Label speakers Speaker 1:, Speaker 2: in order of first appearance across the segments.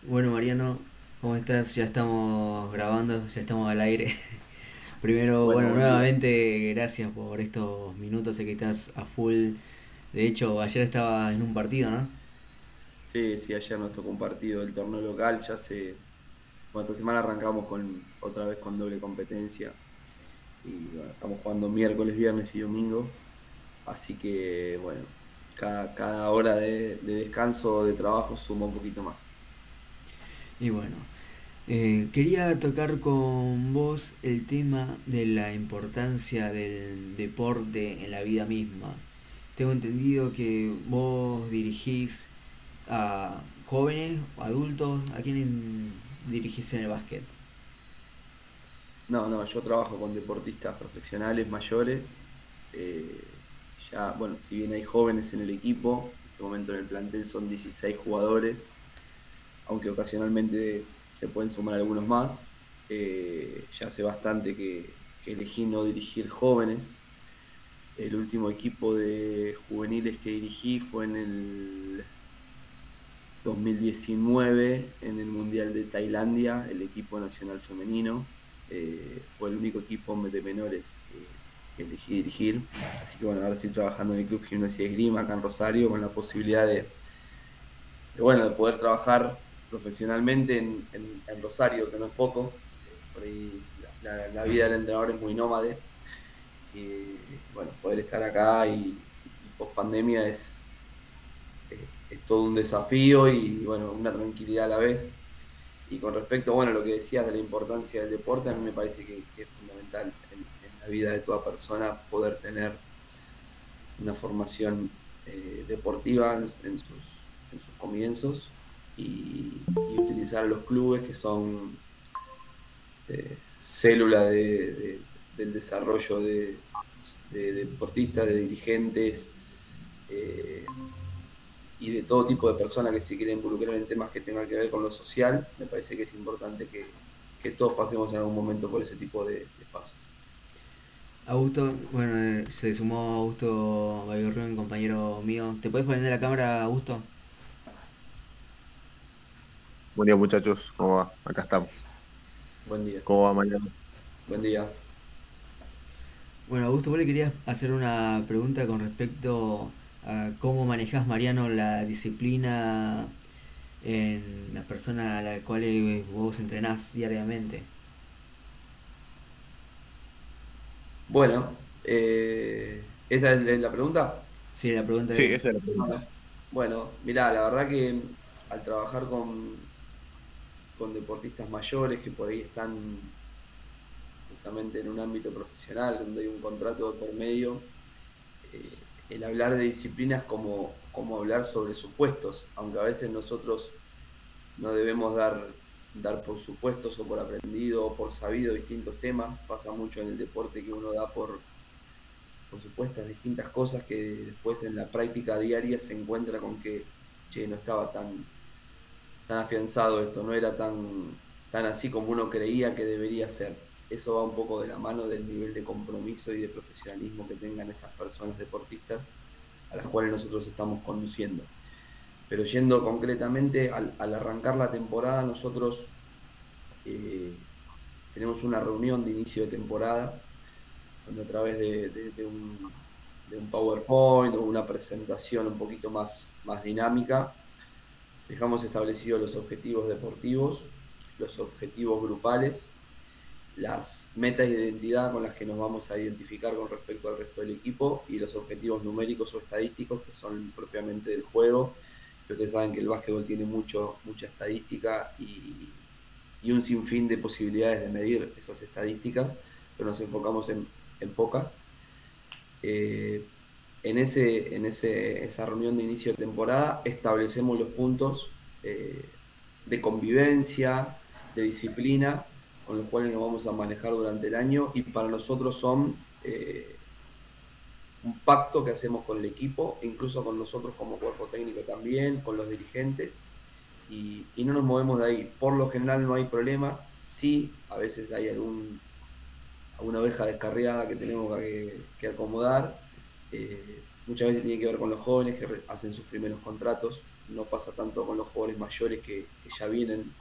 Speaker 1: Bueno, Mariano, ¿cómo estás? Ya estamos grabando, ya estamos al aire. Primero,
Speaker 2: Bueno,
Speaker 1: bueno,
Speaker 2: buen día.
Speaker 1: nuevamente gracias por estos minutos, sé que estás a full. De hecho, ayer estaba en un partido, ¿no?
Speaker 2: Sí, sí, ayer nos tocó un partido del torneo local, bueno, esta semana arrancamos otra vez con doble competencia y bueno, estamos jugando miércoles, viernes y domingo, así que bueno, cada hora de descanso o de trabajo suma un poquito más.
Speaker 1: Y bueno, quería tocar con vos el tema de la importancia del deporte en la vida misma. Tengo entendido que vos dirigís a jóvenes, adultos, ¿a quiénes dirigís en el básquet?
Speaker 2: No, no, yo trabajo con deportistas profesionales mayores, eh, ya, bueno, si bien hay jóvenes en el equipo, en este momento en el plantel son 16 jugadores, aunque ocasionalmente se pueden sumar algunos más. Ya hace bastante que elegí no dirigir jóvenes. El último equipo de juveniles que dirigí fue en el 2019, en el Mundial de Tailandia, el equipo nacional femenino. Fue el único equipo de menores que elegí dirigir. Así que bueno, ahora estoy trabajando en el Club Gimnasia y Esgrima acá en Rosario con la posibilidad bueno, de poder trabajar profesionalmente en Rosario, que no es poco. Por ahí la vida del entrenador es muy nómade. Y bueno, poder estar acá y post pandemia es todo un desafío y bueno, una tranquilidad a la vez. Y con respecto, bueno, a lo que decías de la importancia del deporte, a mí me parece que es fundamental en la vida de toda persona poder tener una formación deportiva en sus comienzos y utilizar los clubes que son célula del desarrollo de deportistas, de dirigentes eh, y de todo tipo de personas que se quieren involucrar en temas que tengan que ver con lo social. Me parece que es importante que todos pasemos en algún momento por ese tipo de espacios.
Speaker 1: Augusto, bueno, se sumó Augusto Baigorrión, compañero mío. ¿Te puedes poner la cámara, Augusto?
Speaker 3: Buen día, muchachos. ¿Cómo va? Acá estamos.
Speaker 2: Buen día.
Speaker 3: ¿Cómo va mañana?
Speaker 2: Buen día.
Speaker 1: Bueno, Augusto, vos le querías hacer una pregunta con respecto a cómo manejás, Mariano, la disciplina en las personas a las cuales vos entrenás diariamente.
Speaker 2: Bueno, esa es la pregunta.
Speaker 1: Sí, la pregunta
Speaker 3: Sí,
Speaker 1: es...
Speaker 3: esa es la pregunta.
Speaker 2: Bueno, mirá, la verdad que al trabajar con deportistas mayores que por ahí están justamente en un ámbito profesional, donde hay un contrato de por medio, el hablar de disciplinas como hablar sobre supuestos, aunque a veces nosotros no debemos dar por supuestos o por aprendido o por sabido distintos temas, pasa mucho en el deporte que uno da por supuestas distintas cosas que después en la práctica diaria se encuentra con que, che, no estaba tan afianzado esto, no era tan así como uno creía que debería ser. Eso va un poco de la mano del nivel de compromiso y de profesionalismo que tengan esas personas deportistas a las cuales nosotros estamos conduciendo. Pero yendo concretamente, al arrancar la temporada, nosotros eh, tenemos una reunión de inicio de temporada, donde a través de un PowerPoint o una presentación un poquito más dinámica, dejamos establecidos los objetivos deportivos, los objetivos grupales, las metas de identidad con las que nos vamos a identificar con respecto al resto del equipo y los objetivos numéricos o estadísticos que son propiamente del juego. Que ustedes saben que el básquetbol tiene mucha estadística y un sinfín de posibilidades de medir esas estadísticas, pero nos enfocamos en pocas. Eh, esa reunión de inicio de temporada establecemos los puntos de convivencia, de disciplina, con los cuales nos vamos a manejar durante el año y para nosotros son un pacto que hacemos con el equipo, incluso con nosotros como cuerpo técnico también, con los dirigentes, y no nos movemos de ahí. Por lo general no hay problemas, sí, a veces hay alguna oveja descarriada que tenemos que acomodar. Muchas veces tiene que ver con los jóvenes que hacen sus primeros contratos. no pasa tanto con los jugadores mayores que ya vienen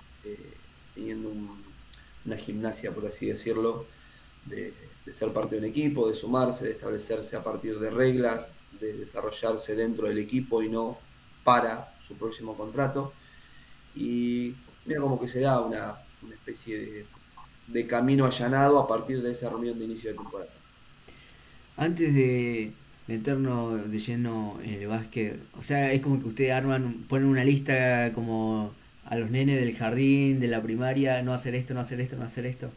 Speaker 2: teniendo una gimnasia, por así decirlo, de ser parte de un equipo, de sumarse, de establecerse a partir de reglas, de desarrollarse dentro del equipo y no para su próximo contrato. Y mira como que se da una especie de camino allanado a partir de esa reunión de inicio de temporada.
Speaker 1: Antes de meternos de lleno en el básquet, o sea, es como que ustedes ponen una lista como a los nenes del jardín, de la primaria, no hacer esto, no hacer esto, no hacer esto.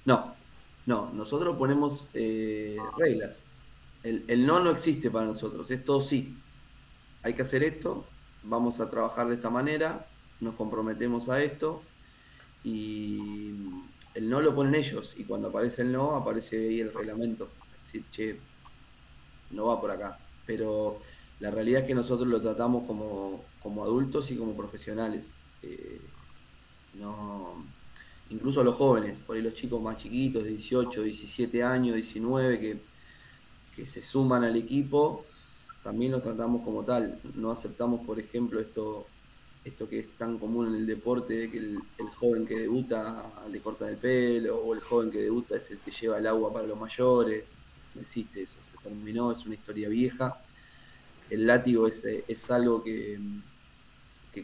Speaker 2: No, no, nosotros ponemos reglas. El no no existe para nosotros, es todo sí. Hay que hacer esto, vamos a trabajar de esta manera, nos comprometemos a esto y el no lo ponen ellos y cuando aparece el no, aparece ahí el reglamento. Es decir, che, no va por acá. Pero la realidad es que nosotros lo tratamos como adultos y como profesionales. Eh, no, incluso los jóvenes, por ahí los chicos más chiquitos, de 18, 17 años, 19, que se suman al equipo, también los tratamos como tal. No aceptamos, por ejemplo, esto que es tan común en el deporte, de que el joven que debuta le cortan el pelo, o el joven que debuta es el que lleva el agua para los mayores. No existe eso, se terminó, es una historia vieja. El látigo es algo que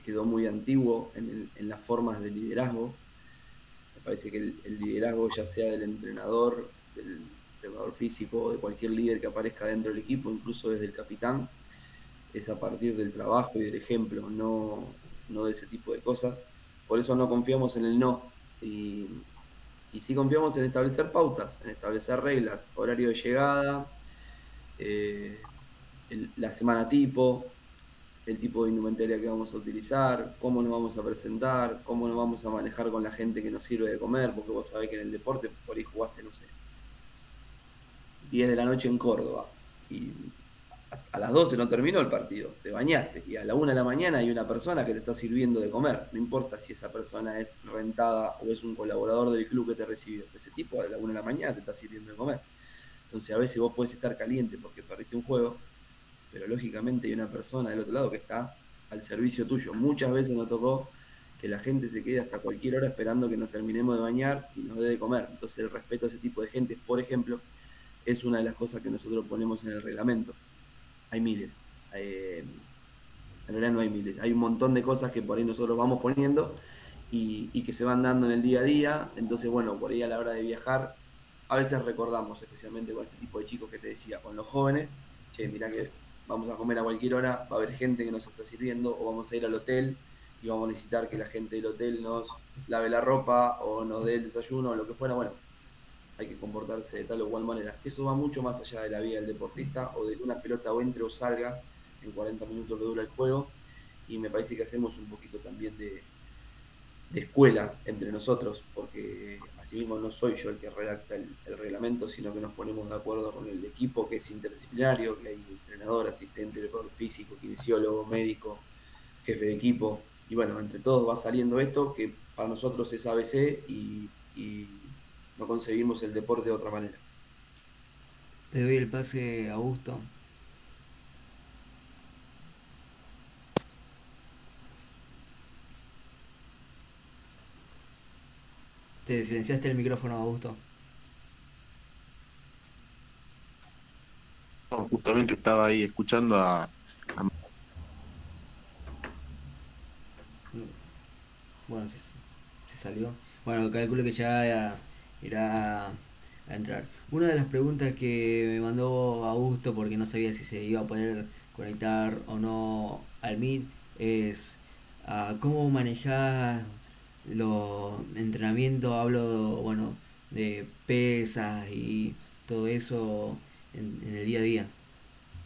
Speaker 2: quedó muy antiguo en las formas de liderazgo. Me parece que el liderazgo, ya sea del entrenador, del preparador físico o de cualquier líder que aparezca dentro del equipo, incluso desde el capitán, es a partir del trabajo y del ejemplo, no de ese tipo de cosas. Por eso no confiamos en el no. Y sí confiamos en establecer pautas, en establecer reglas, horario de llegada, eh, la semana tipo, el tipo de indumentaria que vamos a utilizar, cómo nos vamos a presentar, cómo nos vamos a manejar con la gente que nos sirve de comer, porque vos sabés que en el deporte por ahí jugaste, no sé, 10 de la noche en Córdoba y a las 12 no terminó el partido, te bañaste y a la 1 de la mañana hay una persona que te está sirviendo de comer, no importa si esa persona es rentada o es un colaborador del club que te recibió, ese tipo a la 1 de la mañana te está sirviendo de comer. Entonces a veces vos podés estar caliente porque perdiste un juego, pero lógicamente hay una persona del otro lado que está al servicio tuyo. Muchas veces nos tocó que la gente se quede hasta cualquier hora esperando que nos terminemos de bañar y nos dé de comer. Entonces el respeto a ese tipo de gente, por ejemplo, es una de las cosas que nosotros ponemos en el reglamento. Hay miles. En realidad no hay miles. Hay un montón de cosas que por ahí nosotros vamos poniendo y que se van dando en el día a día. Entonces, bueno, por ahí a la hora de viajar, a veces recordamos, especialmente con este tipo de chicos que te decía, con los jóvenes, che, mirá que vamos a comer a cualquier hora, va a haber gente que nos está sirviendo, o vamos a ir al hotel y vamos a necesitar que la gente del hotel nos lave la ropa o nos dé el desayuno o lo que fuera. Bueno, hay que comportarse de tal o cual manera. Eso va mucho más allá de la vida del deportista o de que una pelota o entre o salga en 40 minutos que dura el juego. Y me parece que hacemos un poquito también de escuela entre nosotros, porque así mismo no soy yo el que redacta el reglamento, sino que nos ponemos de acuerdo con el equipo, que es interdisciplinario, que hay entrenador, asistente, preparador físico, kinesiólogo, médico, jefe de equipo. Y bueno, entre todos va saliendo esto que para nosotros es ABC y no concebimos el deporte de otra manera.
Speaker 1: Le doy el pase a Augusto. Te silenciaste el micrófono, Augusto.
Speaker 3: No, justamente estaba ahí escuchando
Speaker 1: Bueno, se salió. Bueno, calculo que ya irá a entrar. Una de las preguntas que me mandó Augusto, porque no sabía si se iba a poder conectar o no al Meet, es cómo manejar los entrenamientos. Hablo, bueno, de pesas y todo eso en el día a día.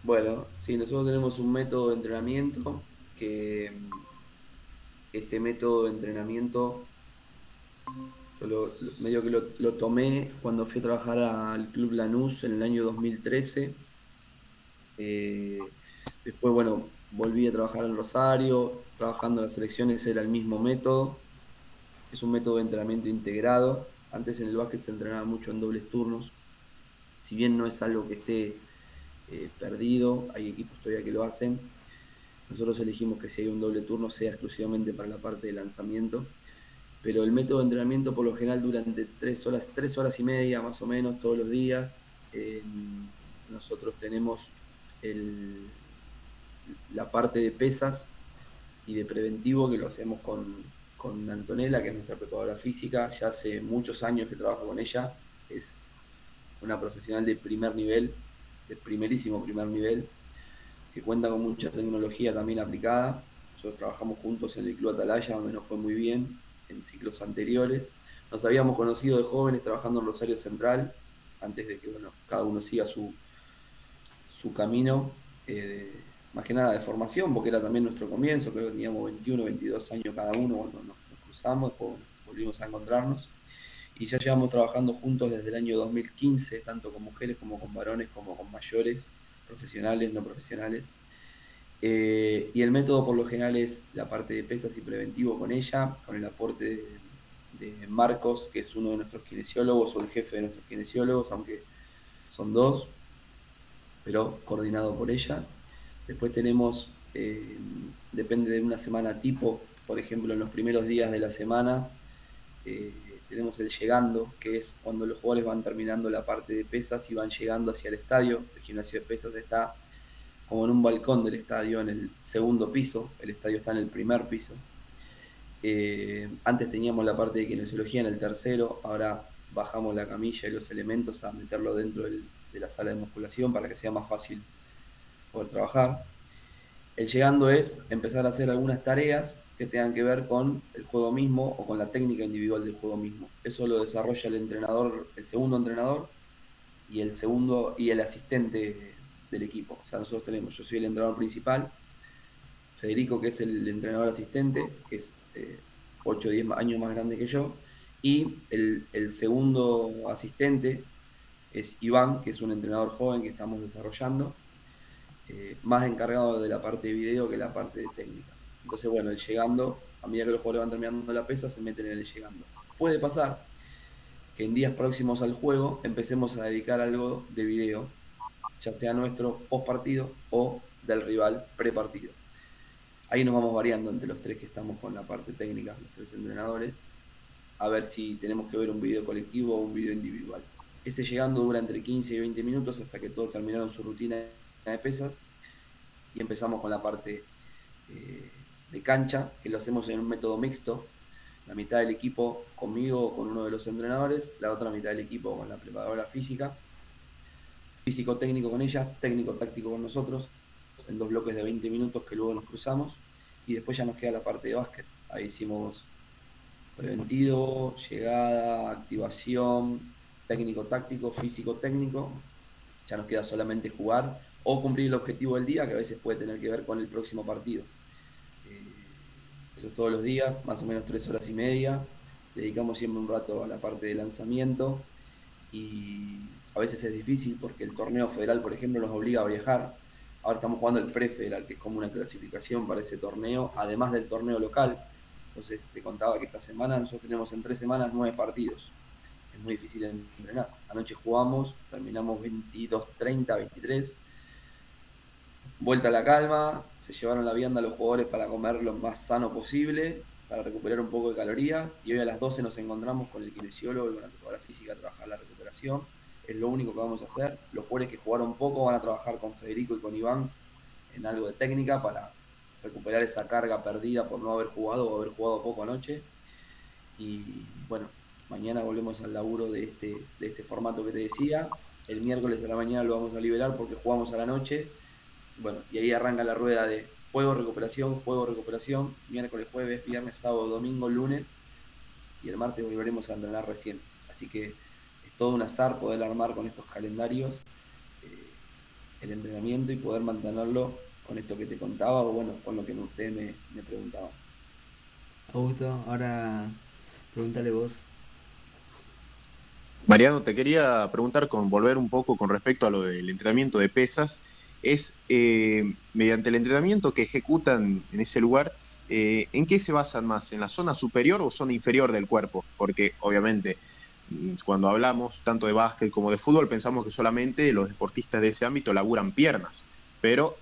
Speaker 2: Bueno, sí, nosotros tenemos un método de entrenamiento que este método de entrenamiento yo medio que lo tomé cuando fui a trabajar al Club Lanús en el año 2013. Eh, Después, bueno, volví a trabajar en Rosario, trabajando en las selecciones era el mismo método. Es un método de entrenamiento integrado. Antes en el básquet se entrenaba mucho en dobles turnos. Si bien no es algo que esté perdido, hay equipos todavía que lo hacen. Nosotros elegimos que si hay un doble turno sea exclusivamente para la parte de lanzamiento, pero el método de entrenamiento por lo general dura entre 3 horas y media más o menos todos los días. Nosotros tenemos la parte de pesas y de preventivo que lo hacemos con Antonella, que es nuestra preparadora física. Ya hace muchos años que trabajo con ella. Es una profesional de primer nivel, de primerísimo primer nivel, que cuenta con mucha tecnología también aplicada. Nosotros trabajamos juntos en el Club Atalaya, donde nos fue muy bien en ciclos anteriores. Nos habíamos conocido de jóvenes trabajando en Rosario Central, antes de que bueno, cada uno siga su camino, más que nada de formación, porque era también nuestro comienzo. Creo que teníamos 21, 22 años cada uno cuando nos cruzamos, después volvimos a encontrarnos. Y ya llevamos trabajando juntos desde el año 2015, tanto con mujeres como con varones, como con mayores, profesionales, no profesionales. Y el método por lo general es la parte de pesas y preventivo con ella, con el aporte de Marcos, que es uno de nuestros kinesiólogos, o el jefe de nuestros kinesiólogos, aunque son dos, pero coordinado por ella. Después tenemos, depende de una semana tipo, por ejemplo, en los primeros días de la semana, tenemos el llegando, que es cuando los jugadores van terminando la parte de pesas y van llegando hacia el estadio. El gimnasio de pesas está como en un balcón del estadio, en el segundo piso. El estadio está en el primer piso. Antes teníamos la parte de kinesiología en el tercero, ahora bajamos la camilla y los elementos a meterlo dentro de la sala de musculación para que sea más fácil poder trabajar. El llegando es empezar a hacer algunas tareas que tengan que ver con el juego mismo o con la técnica individual del juego mismo. Eso lo desarrolla el entrenador, el segundo entrenador y el asistente del equipo. O sea, nosotros tenemos, yo soy el entrenador principal, Federico, que es el entrenador asistente, que es 8 o 10 años más grande que yo, y el segundo asistente es Iván, que es un entrenador joven que estamos desarrollando, más encargado de la parte de video que la parte de técnica. Entonces, bueno, el llegando, a medida que los jugadores van terminando la pesa, se meten en el llegando. Puede pasar que en días próximos al juego empecemos a dedicar algo de video, ya sea nuestro post partido o del rival pre partido. Ahí nos vamos variando entre los tres que estamos con la parte técnica, los tres entrenadores, a ver si tenemos que ver un video colectivo o un video individual. Ese llegando dura entre 15 y 20 minutos hasta que todos terminaron su rutina de pesas y empezamos con la parte de cancha, que lo hacemos en un método mixto, la mitad del equipo conmigo o con uno de los entrenadores, la otra mitad del equipo con la preparadora física, físico-técnico con ella, técnico-táctico con nosotros, en 2 bloques de 20 minutos que luego nos cruzamos, y después ya nos queda la parte de básquet. Ahí hicimos preventivo, llegada, activación, técnico-táctico, físico-técnico. Ya nos queda solamente jugar o cumplir el objetivo del día, que a veces puede tener que ver con el próximo partido. Eso es todos los días, más o menos 3 horas y media. Dedicamos siempre un rato a la parte de lanzamiento y a veces es difícil porque el torneo federal, por ejemplo, nos obliga a viajar. Ahora estamos jugando el prefederal, que es como una clasificación para ese torneo, además del torneo local. Entonces te contaba que esta semana nosotros tenemos en 3 semanas 9 partidos. Es muy difícil entrenar. Anoche jugamos, terminamos 22:30, 23. Vuelta a la calma, se llevaron la vianda a los jugadores para comer lo más sano posible, para recuperar un poco de calorías, y hoy a las 12 nos encontramos con el kinesiólogo y con la preparadora física a trabajar la recuperación. Es lo único que vamos a hacer. Los jugadores que jugaron poco van a trabajar con Federico y con Iván en algo de técnica para recuperar esa carga perdida por no haber jugado o haber jugado poco anoche. Y bueno, mañana volvemos al laburo de este formato que te decía. El miércoles a la mañana lo vamos a liberar porque jugamos a la noche. Bueno, y ahí arranca la rueda de juego, recuperación, miércoles, jueves, viernes, sábado, domingo, lunes, y el martes volveremos a entrenar recién. Así que es todo un azar poder armar con estos calendarios el entrenamiento y poder mantenerlo con esto que te contaba o bueno, con lo que ustedes me preguntaban.
Speaker 1: Augusto, ahora pregúntale vos.
Speaker 3: Mariano, te quería preguntar, volver un poco con respecto a lo del entrenamiento de pesas. Es mediante el entrenamiento que ejecutan en ese lugar, ¿en qué se basan más? ¿En la zona superior o zona inferior del cuerpo? Porque obviamente cuando hablamos tanto de básquet como de fútbol pensamos que solamente los deportistas de ese ámbito laburan piernas, pero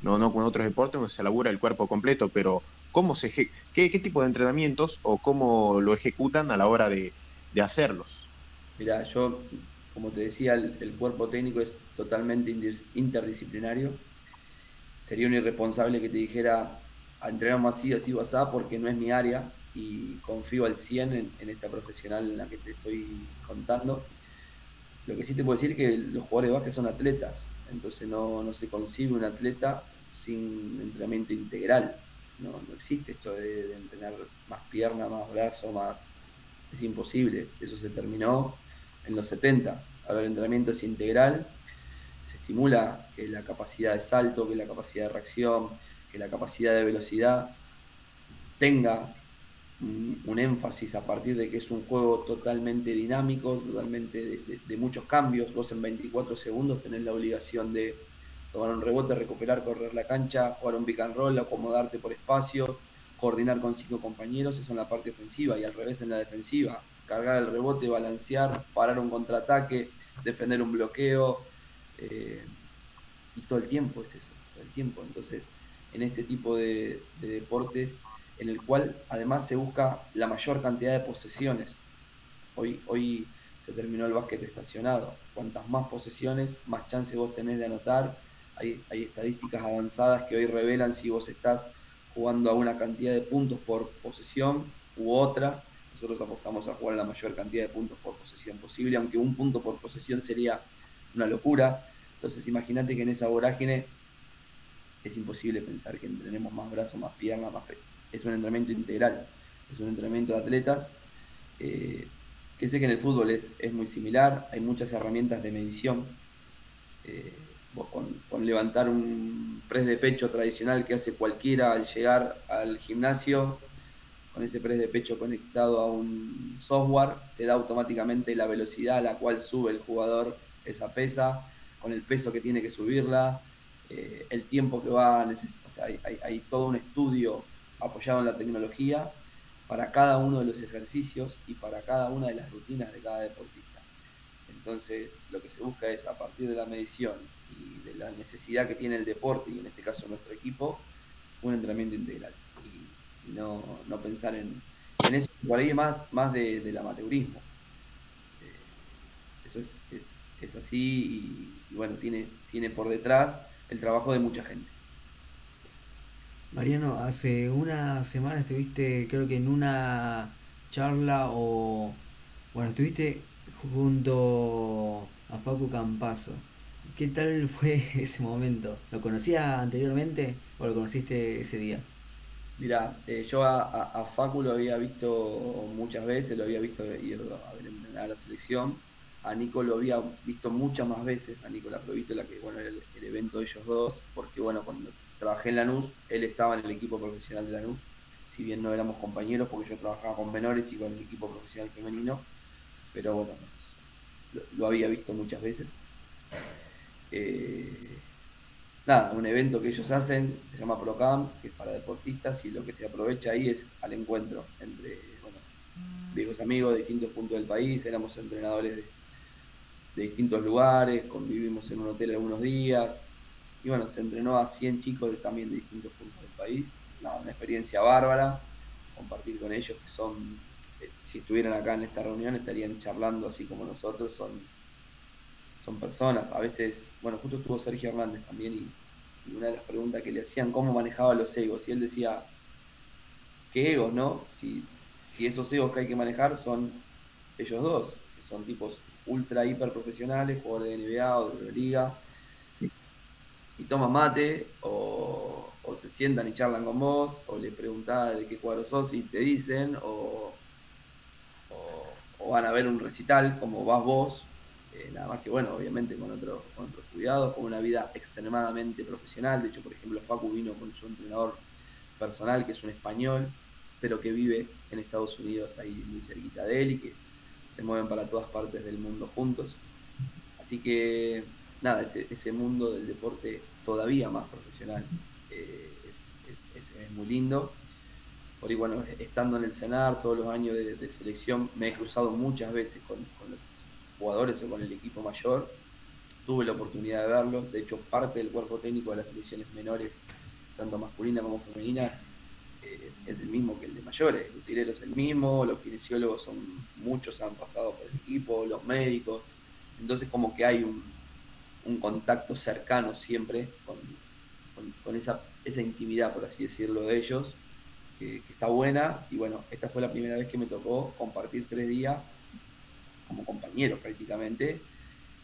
Speaker 3: no con otros deportes donde se labura el cuerpo completo, pero ¿qué tipo de entrenamientos o cómo lo ejecutan a la hora de hacerlos?
Speaker 2: Mirá, yo, como te decía, el cuerpo técnico es totalmente interdisciplinario. Sería un irresponsable que te dijera, entrenamos así, así o así, porque no es mi área y confío al 100 en esta profesional en la que te estoy contando. Lo que sí te puedo decir es que los jugadores de básquet son atletas, entonces no se concibe un atleta sin entrenamiento integral. No existe esto de entrenar más pierna, más brazo, más... Es imposible. Eso se terminó en los 70. Ahora el entrenamiento es integral, se estimula que la capacidad de salto, que la capacidad de reacción, que la capacidad de velocidad tenga un énfasis a partir de que es un juego totalmente dinámico, totalmente de muchos cambios. Vos en 24 segundos tenés la obligación de tomar un rebote, recuperar, correr la cancha, jugar un pick and roll, acomodarte por espacio, coordinar con 5 compañeros, eso en la parte ofensiva, y al revés en la defensiva, cargar el rebote, balancear, parar un contraataque, defender un bloqueo, eh, y todo el tiempo es eso, todo el tiempo. Entonces, en este tipo de deportes, en el cual además se busca la mayor cantidad de posesiones. Hoy se terminó el básquet estacionado. Cuantas más posesiones, más chance vos tenés de anotar. Hay estadísticas avanzadas que hoy revelan si vos estás jugando a una cantidad de puntos por posesión u otra. Nosotros apostamos a jugar a la mayor cantidad de puntos por posesión posible, aunque un punto por posesión sería una locura. Entonces imagínate que en esa vorágine es imposible pensar que entrenemos más brazos, más piernas, es un entrenamiento integral, es un entrenamiento de atletas, eh, que sé que en el fútbol es muy similar, hay muchas herramientas de medición. Vos con levantar un press de pecho tradicional que hace cualquiera al llegar al gimnasio, con ese press de pecho conectado a un software, te da automáticamente la velocidad a la cual sube el jugador esa pesa, con el peso que tiene que subirla, el tiempo que va a necesitar. O sea, hay todo un estudio apoyado en la tecnología para cada uno de los ejercicios y para cada una de las rutinas de cada deportista. Entonces, lo que se busca es, a partir de la medición y de la necesidad que tiene el deporte, y en este caso nuestro equipo, un entrenamiento integral. Y no pensar en eso, por ahí más del amateurismo. Eh, Eso es así y bueno, tiene por detrás el trabajo de mucha gente.
Speaker 1: Mariano, hace una semana estuviste, creo que en una charla o... Bueno, estuviste junto a Facu Campazo. ¿Qué tal fue ese momento? ¿Lo conocías anteriormente o lo conociste ese día?
Speaker 2: Mira, yo a Facu lo había visto muchas veces, lo había visto ir a ver entrenar a la selección. A Nico lo había visto muchas más veces, a Nicolás la que bueno, era el evento de ellos dos, porque bueno, cuando trabajé en Lanús, él estaba en el equipo profesional de Lanús, si bien no éramos compañeros, porque yo trabajaba con menores y con el equipo profesional femenino, pero bueno, lo había visto muchas veces. Eh, Nada, un evento que ellos hacen, se llama ProCamp, que es para deportistas, y lo que se aprovecha ahí es al encuentro entre, bueno, viejos amigos de distintos puntos del país, éramos entrenadores de distintos lugares, convivimos en un hotel algunos días, y bueno, se entrenó a 100 chicos también de distintos puntos del país. Nada, una experiencia bárbara, compartir con ellos que son, si estuvieran acá en esta reunión, estarían charlando así como nosotros, son personas. A veces, bueno, justo estuvo Sergio Hernández también y una de las preguntas que le hacían, ¿cómo manejaba los egos? Y él decía, ¿qué egos, no? Si esos egos que hay que manejar son ellos dos, que son tipos ultra hiper profesionales, jugadores de NBA o de Euroliga, y toman mate, o se sientan y charlan con vos, o le preguntás de qué cuadro sos y te dicen, o van a ver un recital como vas vos, nada más que bueno, obviamente con otros cuidados, con una vida extremadamente profesional. De hecho, por ejemplo, Facu vino con su entrenador personal, que es un español, pero que vive en Estados Unidos, ahí muy cerquita de él, y que se mueven para todas partes del mundo juntos. Así que nada, ese mundo del deporte todavía más profesional es muy lindo. Por ahí, bueno, estando en el CENAR todos los años de selección, me he cruzado muchas veces con los jugadores o con el equipo mayor. tuve la oportunidad de verlo. De hecho, parte del cuerpo técnico de las selecciones menores, tanto masculina como femenina, es el mismo que el de mayores. El utilero es el mismo, los kinesiólogos son muchos, han pasado por el equipo, los médicos. Entonces, como que hay un contacto cercano siempre con esa intimidad, por así decirlo, de ellos, que está buena. Y bueno, esta fue la primera vez que me tocó compartir 3 días como compañeros prácticamente.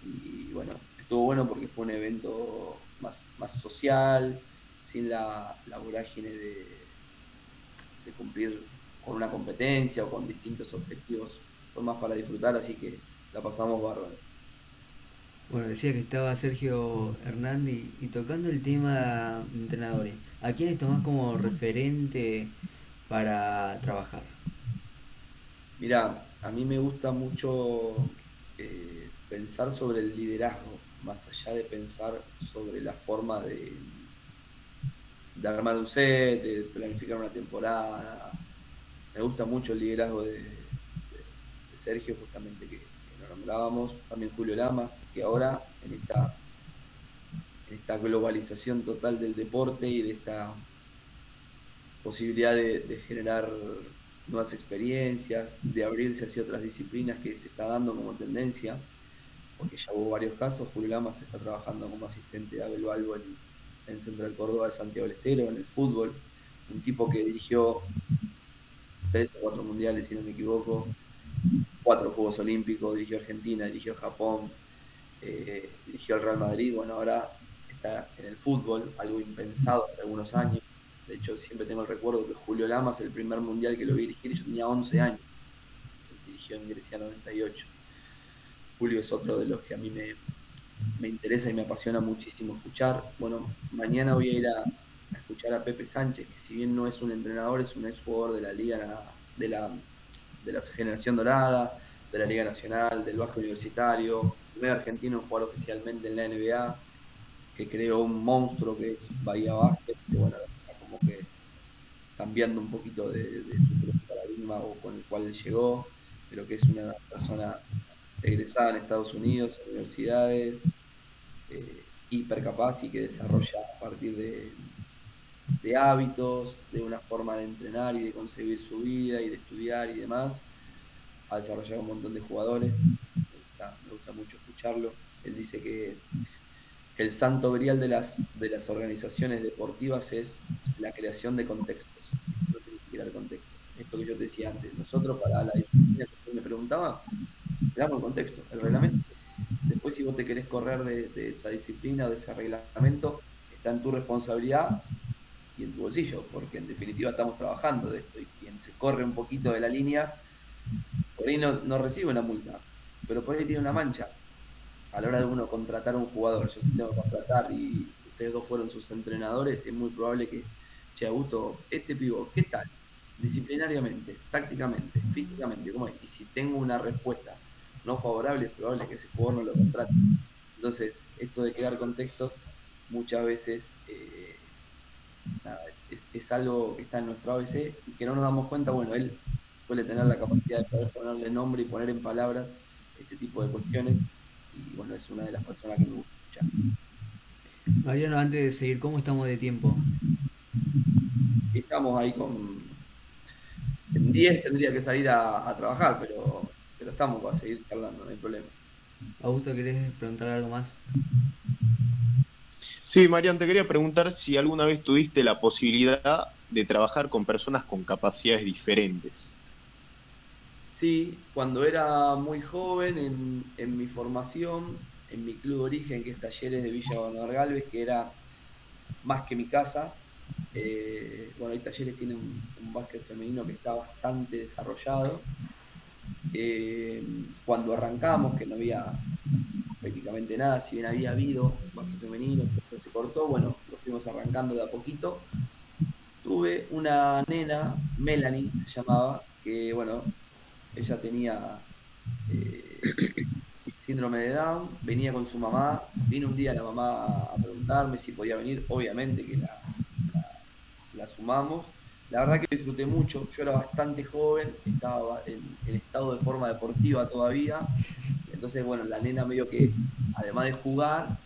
Speaker 2: Y bueno, estuvo bueno porque fue un evento más social, sin la vorágine de cumplir con una competencia o con distintos objetivos. Fue más para disfrutar, así que la pasamos bárbaro.
Speaker 1: Bueno, decía que estaba Sergio Hernández y tocando el tema de entrenadores. ¿A quiénes tomás como referente para trabajar?
Speaker 2: Mira, a mí me gusta mucho pensar sobre el liderazgo, más allá de pensar sobre la forma de armar un set, de planificar una temporada. Me gusta mucho el liderazgo de Sergio, justamente que lo nombrábamos, también Julio Lamas, que ahora en esta globalización total del deporte y de esta posibilidad de generar nuevas experiencias, de abrirse hacia otras disciplinas que se está dando como tendencia, porque ya hubo varios casos. Julio Lamas está trabajando como asistente de Abel Balbo en Central Córdoba de Santiago del Estero, en el fútbol, un tipo que dirigió 3 o 4 mundiales, si no me equivoco, 4 Juegos Olímpicos, dirigió Argentina, dirigió Japón, dirigió el Real Madrid. Bueno, ahora está en el fútbol, algo impensado hace algunos años. De hecho, siempre tengo el recuerdo que Julio Lamas, el primer mundial que lo vi dirigir, yo tenía 11 años, dirigió en Grecia 98. Julio es otro de los que a mí me interesa y me apasiona muchísimo escuchar. Bueno, mañana voy a ir a escuchar a Pepe Sánchez, que si bien no es un entrenador, es un exjugador de la Liga, de la Generación Dorada, de la Liga Nacional, del básquet universitario, primer argentino en jugar oficialmente en la NBA, que creó un monstruo que es Bahía Básquet, que bueno, está como que cambiando un poquito de su propio paradigma o con el cual él llegó, pero que es una persona egresada en Estados Unidos, en universidades, hiper capaz y que desarrolla a partir de hábitos, de una forma de entrenar y de concebir su vida y de estudiar y demás, ha desarrollado un montón de jugadores. Me gusta mucho escucharlo. Él dice que el santo grial de las organizaciones deportivas es la creación de contextos. No tienes que crear contextos. Esto que yo te decía antes, nosotros para la disciplina que usted me preguntaba, creamos el contexto, el reglamento. Después, si vos te querés correr de esa disciplina o de ese reglamento, está en tu responsabilidad y en tu bolsillo, porque en definitiva estamos trabajando de esto y quien se corre un poquito de la línea, por ahí no recibe una multa, pero por ahí tiene una mancha. A la hora de uno contratar a un jugador, yo si tengo que contratar y ustedes dos fueron sus entrenadores, es muy probable que, che, Augusto, este pivo, ¿qué tal? Disciplinariamente, tácticamente, físicamente, ¿cómo es? Y si tengo una respuesta no favorable, es probable que ese jugador no lo contrate. Entonces, esto de crear contextos muchas veces nada, es algo que está en nuestro ABC y que no nos damos cuenta. Bueno, él suele tener la capacidad de poder ponerle nombre y poner en palabras este tipo de cuestiones y bueno, es una de las personas que me gusta escuchar.
Speaker 1: Mariano, antes de seguir, ¿cómo estamos de tiempo?
Speaker 2: Y estamos ahí en 10 tendría que salir a trabajar, pero estamos para seguir charlando, no hay problema.
Speaker 1: Augusto, ¿querés preguntar algo más?
Speaker 3: Sí, Marian, te quería preguntar si alguna vez tuviste la posibilidad de trabajar con personas con capacidades diferentes.
Speaker 2: Sí, cuando era muy joven en mi formación, en mi club de origen, que es Talleres de Villa Bernal Galvez, que era más que mi casa. Bueno, ahí Talleres tiene un básquet femenino que está bastante desarrollado. Cuando arrancamos, que no había prácticamente nada, si bien había habido básquet femenino, que después se cortó, bueno, lo fuimos arrancando de a poquito. Tuve una nena, Melanie se llamaba, que bueno, ella tenía síndrome de Down, venía con su mamá, vino un día la mamá a preguntarme si podía venir, obviamente que la sumamos. La verdad que disfruté mucho, yo era bastante joven, estaba en estado de forma deportiva todavía, entonces bueno, la nena medio que además de jugar,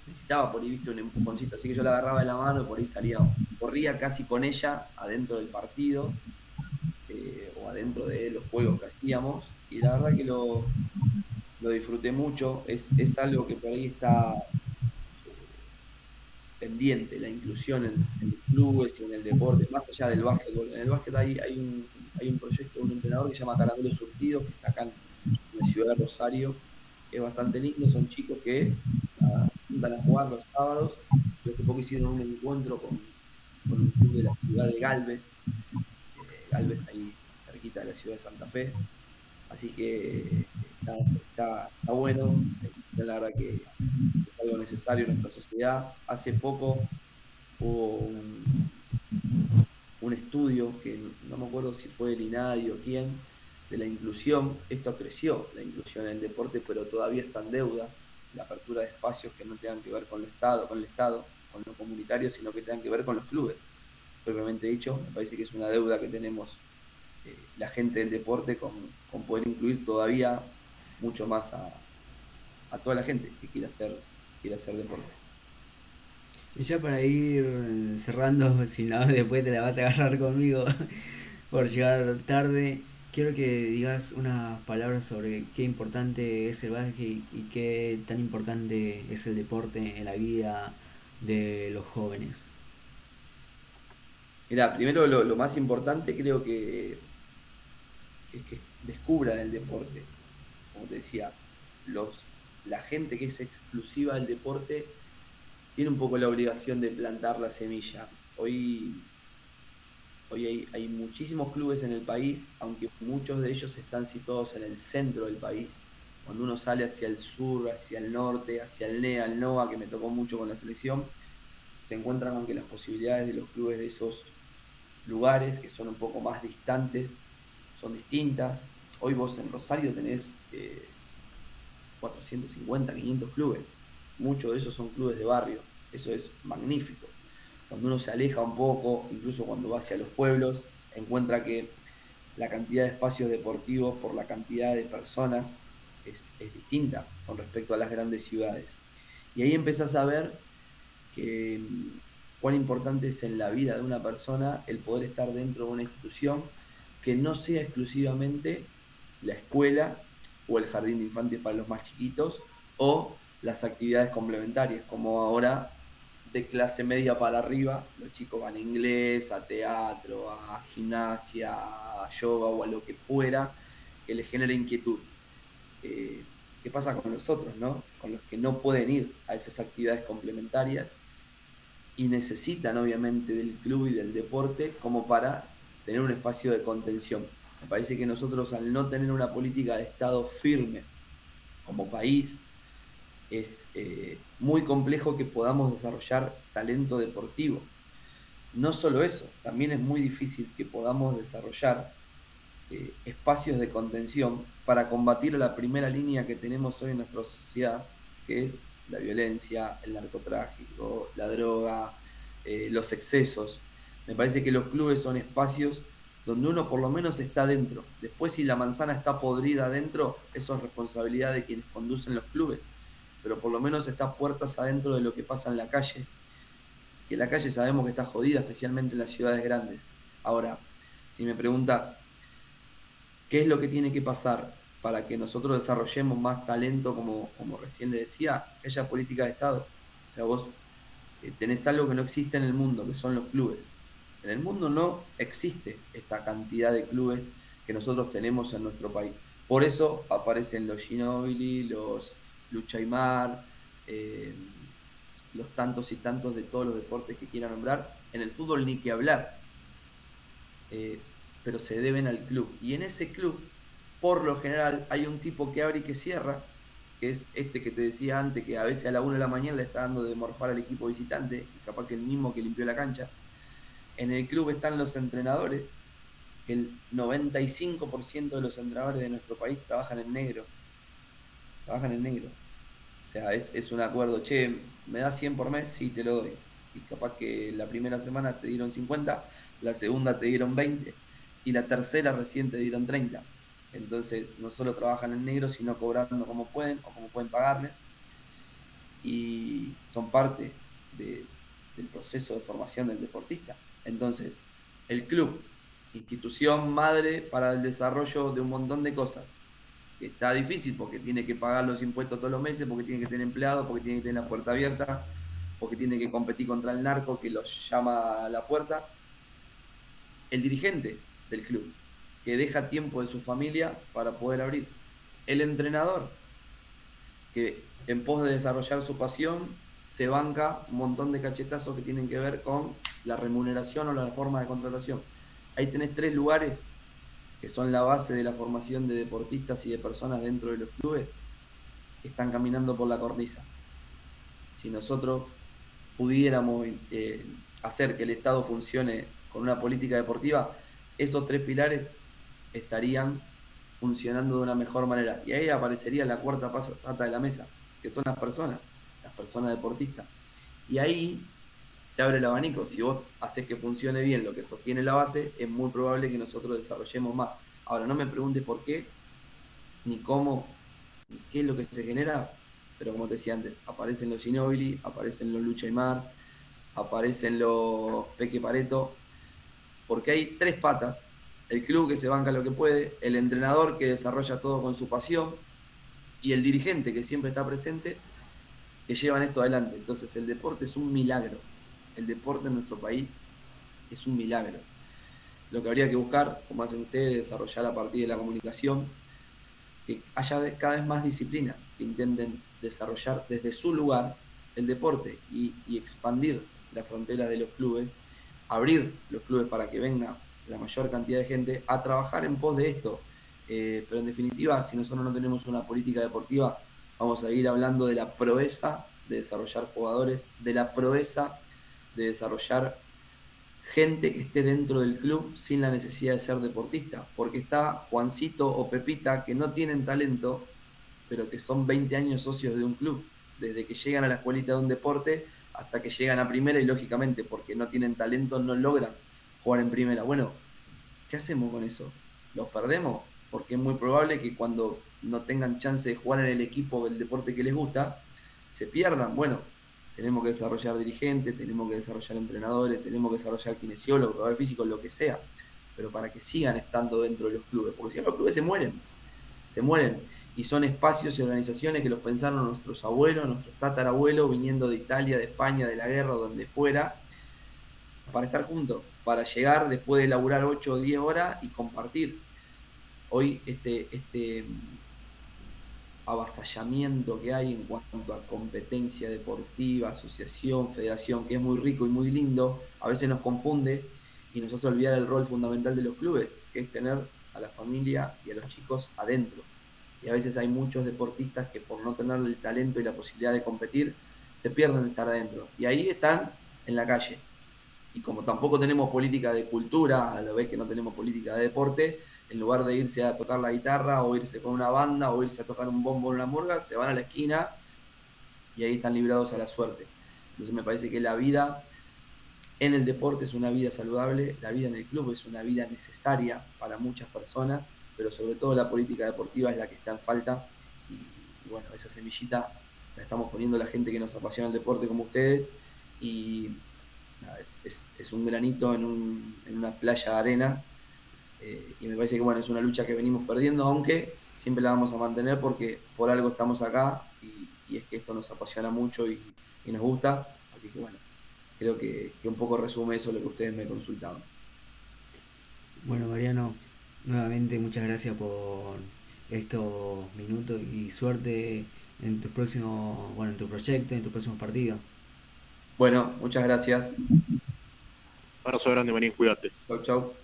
Speaker 2: necesitaba por ahí, viste, un empujoncito. Así que yo la agarraba de la mano y por ahí salía, corría casi con ella adentro del partido o adentro de los juegos que hacíamos. Y la verdad que lo disfruté mucho. Es algo que por ahí está pendiente, la inclusión en los clubes y en el deporte, más allá del básquetbol. En el básquet hay un proyecto de un entrenador que se llama Caramelo Surtido, que está acá en la ciudad de Rosario, que es bastante lindo. Son chicos que nada, se juntan a jugar los sábados. Y hace poco hicieron un encuentro con un club de la ciudad de Galvez, Galvez ahí cerquita de la ciudad de Santa Fe. Así que está bueno. La verdad que es algo necesario en nuestra sociedad. Hace poco hubo un estudio que no me acuerdo si fue el INADI o quién, de la inclusión. Esto creció, la inclusión en el deporte, pero todavía está en deuda. La apertura de espacios que no tengan que ver con el Estado, con lo comunitario, sino que tengan que ver con los clubes. Propiamente dicho, me parece que es una deuda que tenemos la gente del deporte con poder incluir todavía mucho más a toda la gente que quiera hacer deporte.
Speaker 1: Y ya para ir cerrando, si no después te la vas a agarrar conmigo por llegar tarde, quiero que digas unas palabras sobre qué importante es el básquet y qué tan importante es el deporte en la vida de los jóvenes.
Speaker 2: Mira, primero lo más importante creo que es que descubran el deporte. Como te decía, la gente que es exclusiva del deporte tiene un poco la obligación de plantar la semilla. Hoy hay muchísimos clubes en el país, aunque muchos de ellos están situados en el centro del país. Cuando uno sale hacia el sur, hacia el norte, hacia el NEA, el NOA, que me tocó mucho con la selección, se encuentran con que las posibilidades de los clubes de esos lugares, que son un poco más distantes, son distintas. Hoy vos en Rosario tenés 450, 500 clubes. Muchos de esos son clubes de barrio. Eso es magnífico. Cuando uno se aleja un poco, incluso cuando va hacia los pueblos, encuentra que la cantidad de espacios deportivos por la cantidad de personas es distinta con respecto a las grandes ciudades. Y ahí empezás a ver que cuán importante es en la vida de una persona el poder estar dentro de una institución que no sea exclusivamente la escuela o el jardín de infantes para los más chiquitos o las actividades complementarias, como ahora de clase media para arriba, los chicos van a inglés, a teatro, a gimnasia, a yoga o a lo que fuera que les genere inquietud. ¿Qué pasa con los otros, no? Con los que no pueden ir a esas actividades complementarias y necesitan obviamente del club y del deporte como para tener un espacio de contención. Me parece que nosotros al no tener una política de Estado firme como país, es muy complejo que podamos desarrollar talento deportivo. No solo eso, también es muy difícil que podamos desarrollar espacios de contención para combatir la primera línea que tenemos hoy en nuestra sociedad, que es la violencia, el narcotráfico, la droga, los excesos. Me parece que los clubes son espacios donde uno por lo menos está dentro. Después, si la manzana está podrida adentro, eso es responsabilidad de quienes conducen los clubes. Pero por lo menos está puertas adentro de lo que pasa en la calle, que la calle sabemos que está jodida, especialmente en las ciudades grandes. Ahora, si me preguntas, ¿qué es lo que tiene que pasar para que nosotros desarrollemos más talento, como recién le decía, que haya política de Estado? O sea, vos tenés algo que no existe en el mundo, que son los clubes. En el mundo no existe esta cantidad de clubes que nosotros tenemos en nuestro país. Por eso aparecen los Ginóbili, los Lucha Aymar, los tantos y tantos de todos los deportes que quieran nombrar. En el fútbol ni que hablar. Pero se deben al club. Y en ese club, por lo general, hay un tipo que abre y que cierra, que es este que te decía antes, que a veces a la 1 de la mañana le está dando de morfar al equipo visitante, y capaz que el mismo que limpió la cancha. En el club están los entrenadores, que el 95% de los entrenadores de nuestro país trabajan en negro. Trabajan en negro. O sea, es un acuerdo, che, ¿me das 100 por mes? Sí, te lo doy. Y capaz que la primera semana te dieron 50, la segunda te dieron 20 y la tercera recién te dieron 30. Entonces no solo trabajan en negro, sino cobrando como pueden o como pueden pagarles. Y son parte del proceso de formación del deportista. Entonces, el club, institución madre para el desarrollo de un montón de cosas, que está difícil porque tiene que pagar los impuestos todos los meses, porque tiene que tener empleados, porque tiene que tener la puerta abierta, porque tiene que competir contra el narco que los llama a la puerta. El dirigente del club, que deja tiempo de su familia para poder abrir. El entrenador, que en pos de desarrollar su pasión se banca un montón de cachetazos que tienen que ver con la remuneración o la forma de contratación. Ahí tenés 3 lugares que son la base de la formación de deportistas y de personas dentro de los clubes que están caminando por la cornisa. Si nosotros pudiéramos hacer que el Estado funcione con una política deportiva, esos 3 pilares estarían funcionando de una mejor manera. Y ahí aparecería la cuarta pata de la mesa, que son las personas deportistas. Y ahí se abre el abanico. Si vos haces que funcione bien lo que sostiene la base, es muy probable que nosotros desarrollemos más. Ahora, no me preguntes por qué, ni cómo, ni qué es lo que se genera, pero como te decía antes, aparecen los Ginóbili, aparecen los Lucha Aymar, aparecen los Peque Pareto, porque hay 3 patas: el club que se banca lo que puede, el entrenador que desarrolla todo con su pasión y el dirigente que siempre está presente, que llevan esto adelante. Entonces el deporte es un milagro. El deporte en nuestro país es un milagro. Lo que habría que buscar, como hacen ustedes, desarrollar a partir de la comunicación, que haya cada vez más disciplinas que intenten desarrollar desde su lugar el deporte y expandir las fronteras de los clubes, abrir los clubes para que venga la mayor cantidad de gente a trabajar en pos de esto. Pero en definitiva, si nosotros no tenemos una política deportiva, vamos a ir hablando de la proeza de desarrollar jugadores, de la proeza de desarrollar gente que esté dentro del club sin la necesidad de ser deportista, porque está Juancito o Pepita que no tienen talento, pero que son 20 años socios de un club, desde que llegan a la escuelita de un deporte hasta que llegan a primera y lógicamente porque no tienen talento no logran jugar en primera. Bueno, ¿qué hacemos con eso? ¿Los perdemos? Porque es muy probable que cuando no tengan chance de jugar en el equipo del deporte que les gusta, se pierdan. Bueno, tenemos que desarrollar dirigentes, tenemos que desarrollar entrenadores, tenemos que desarrollar kinesiólogos, jugadores físicos, lo que sea, pero para que sigan estando dentro de los clubes, porque si no los clubes se mueren, y son espacios y organizaciones que los pensaron nuestros abuelos, nuestros tatarabuelos, viniendo de Italia, de España, de la guerra, donde fuera, para estar juntos, para llegar después de laburar 8 o 10 horas y compartir. Hoy este avasallamiento que hay en cuanto a competencia deportiva, asociación, federación, que es muy rico y muy lindo, a veces nos confunde y nos hace olvidar el rol fundamental de los clubes, que es tener a la familia y a los chicos adentro. Y a veces hay muchos deportistas que por no tener el talento y la posibilidad de competir, se pierden de estar adentro. Y ahí están en la calle. Y como tampoco tenemos política de cultura, a la vez que no tenemos política de deporte, en lugar de irse a tocar la guitarra o irse con una banda o irse a tocar un bombo en una murga, se van a la esquina y ahí están librados a la suerte. Entonces me parece que la vida en el deporte es una vida saludable, la vida en el club es una vida necesaria para muchas personas, pero sobre todo la política deportiva es la que está en falta y bueno, esa semillita la estamos poniendo la gente que nos apasiona el deporte como ustedes y nada, es un granito en una playa de arena y me parece que bueno, es una lucha que venimos perdiendo, aunque siempre la vamos a mantener porque por algo estamos acá y es que esto nos apasiona mucho y nos gusta, así que bueno, creo que un poco resume eso lo que ustedes me consultaban.
Speaker 1: Bueno, Mariano, nuevamente muchas gracias por estos minutos y suerte en tus próximos, bueno, en tu proyecto, en tus próximos partidos.
Speaker 2: Bueno, muchas gracias.
Speaker 3: Abrazo grande, Marín, cuídate.
Speaker 2: Chau, chau.